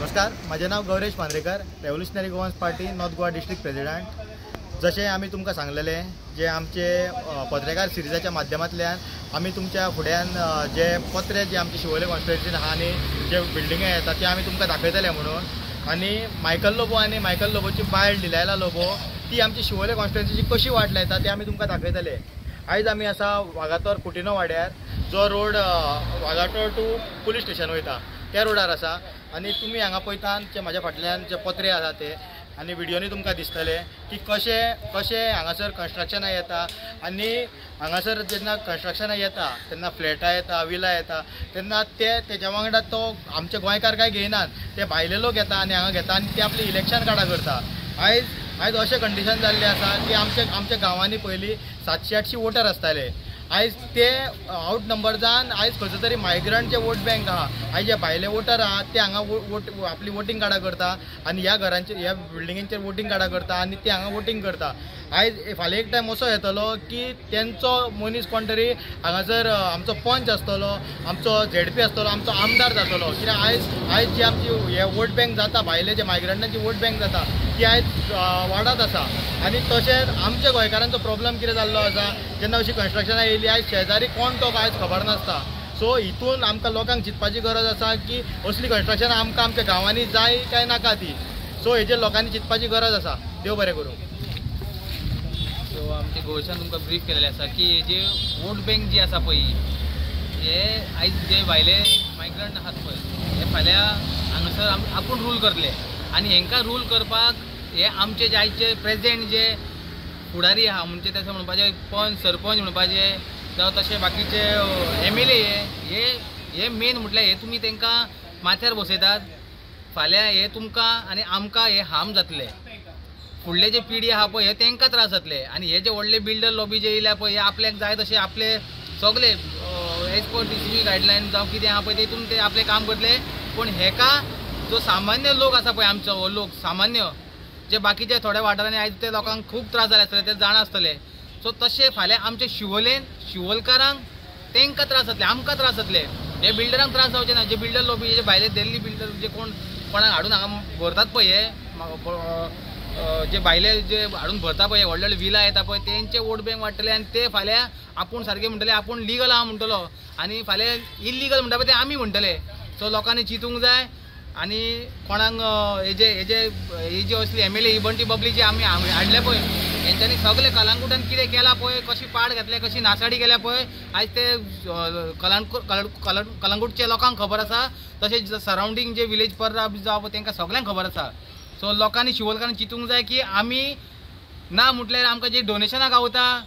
नमस्कार, माझे नाव Gauresh Pandrekar, revolutionary Goans party north Goa district president. जसे आम्ही तुमकां सांगलेले जे आमचे पत्रकार सिरिजाच्या माध्यमांतल्यान आम्ही तुमच्या फुड्यान जे पत्रे जे आमचे शिवोले कॉन्स्टिट्युएन्सीन आहा आनी जे बिल्डिंगे येता ते आम्ही तुमकां दाखयतले म्हणून। आनी मायकल लोबो आनी मायकल लोबोची बायल डिलायला लोबो ती आमची शिवोले कॉन्स्टिट्युएन्सीची कशी वाट लायता ते आम्ही तुमकां दाखयतले। आयज आमी आसा वागातोर कुटिनो वाड्यार, जो road Vagator to police station वयता त्या रोडार आसा। आनी तुमी हांगा पळयतात जे म्हाज्या फाटल्यान जे पत्रे आसा ते आनी व्हिडियोनी तुमकां दिसतले की कशे कशे हांगासर कन्स्ट्रक्शनां येता। आनी हांगासर जेन्ना कन्स्ट्रक्शनां येता तेन्ना फ्लॅटां येता, विला येता, तेन्ना तेच्या वांगडा तो आमचे गोंयकार काय घेयनात, ते भायले लोक येता आनी हांगा घेता आनी ते आपली इलेक्शन कार्डां करता। आयज अशें कंडिशन जाल्लें आसा की आमच्या गांवांनी पयलीं 700-800 वोटर आसताले, आयज ते आउट नंबर जावन आयज खंयचो तरी मायग्रंट जे वोट बँक आहा, आयज जे भायले वोटर आहा ते हांगा आपली वोटींग कार्डां करता आनी ह्या घरांचेर ह्या बिल्डिंगेंचेर वोटींग कार्डां करता आनी ते हांगा वोटींग करता। आयज फाल्यां एक टायम असो येतलो की तेंचो मनीस कोण तरी हांगासर आमचो पंच आसतलो, आमचो ZP आसतलो, आमचो आमदार जातलो। कित्याक आयज जी आमची हे वोट बँक जाता, भायले जे मायग्रंटांची वोट बँक जाता ती आयज वाडत आसा। आनी तशेंच आमच्या गोंयकारांचो प्रॉब्लम कितें जाल्लो आसा, जेन्ना अशी कन्स्ट्रक्शनां येयली आयज शेजारी कोण तो आयज खबर नासता। सो हितून आमकां लोकांक चिंतपाची गरज आसा की असली कन्स्ट्रक्शनां आमकां आमच्या गांवांनी जाय काय नाका ती। सो हेजेर लोकांनी चिंतपाची गरज आसा। देव बरें करूं। सो आमच्या गोंयच्यान तुमकां ब्रीफ केलेलें आसा की हे जे वोट बँक जी आसा पळय हे आयज जे भायले मायग्रंट आहात पळय हे फाल्यां हांगासर आपूण रूल करतले आनी हेंकां रूल करपाक हे आमचे जे आयचे प्रेसिडेंट जे फुडारी आहा म्हणजे तशें म्हणपाचे पंच सरपंच म्हणपाचे जावं तशें बाकीचे MLA हे मेन म्हटल्यार हे तुमी तांकां माथ्यार बसयतात। फाल्यां हे तुमकां आनी आमकां हे हार्म जातले, फुडले जे पिढी आहा पळय हे तांकां त्रास जातले। आनी हे जे व्हडले बिल्डर लॉबी जे येयल्या पळय हे आपल्याक जाय तशें आपले सगळे एज पर TCB गायडलायन जावं कितें आहा पळय तेतून ते आपलें काम करतले। पूण हेका जो सामान्य लोक आसा पळय आमचो हो लोक सामान्य जे बाकीचे थोड्या वाठारांनी आयज ते लोकांक खूब त्रास जाले आसतले ते जाण आसतले। सो तशें फाल्यां आमचे शिवोलकारांक तांकां त्रास जातले, आमकां त्रास जातले। हे बिल्डरांक त्रास जावचे ना, जे बिल्डर लॉबी जे भायले दिल्ली बिल्डर जे कोणाक हाडून हांगा भरतात पळय हे जे भायले जे हाडून भरता पळय व्हडले व्हडले विला येता पळय तेंचे वोट बँक वाडटले आनी ते फाल्यां आपूण सारके म्हणटले आपूण लिगल आहा म्हणटलो आनी फाल्यां इल्लिगल म्हणटा पळय ते आमी म्हणटले। सो लोकांनी चिंतूंक जाय। आनी कोणाक ही जी असली MLA ही बंटी बबली जी आमी हाडले पळय हेंच्यांनी सगळे कलंगुटान कितें केलां पळय, कशी पाड घातल्या, कशी नासाडी केल्या पळय आयज ते कलंगूटच्या लोकांक खबर आसा, तशेंच सरावंडींग जे विलेज पर्रा जावं पळय तांकां सगळ्यांक खबर आसा। सो लोकांनी शिवोलकारांनी चिंतूंक जाय की आमी ना म्हटल्यार आमकां जे डोनेशनां गावता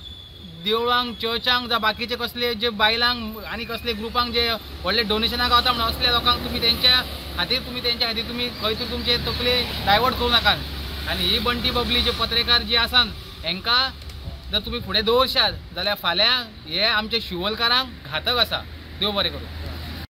देवळांक चर्चांक जावं बाकीचे कसले जे बायलांक आनी कसले ग्रुपांक जे व्हडले डोनेशनां गावता म्हणून असल्या लोकांक तुमी तेंच्या खातीर तुमी खंय तरी तुमचे तकले डायवर्ट करूं नाकात। आनी ही बंटी बबली जे पत्रकार जे आसात हेंकां जर तुमी फुडें दवरशात जाल्यार फाल्यां हे आमच्या शिवोलकारांक घातक आसा। देव बरें करूं।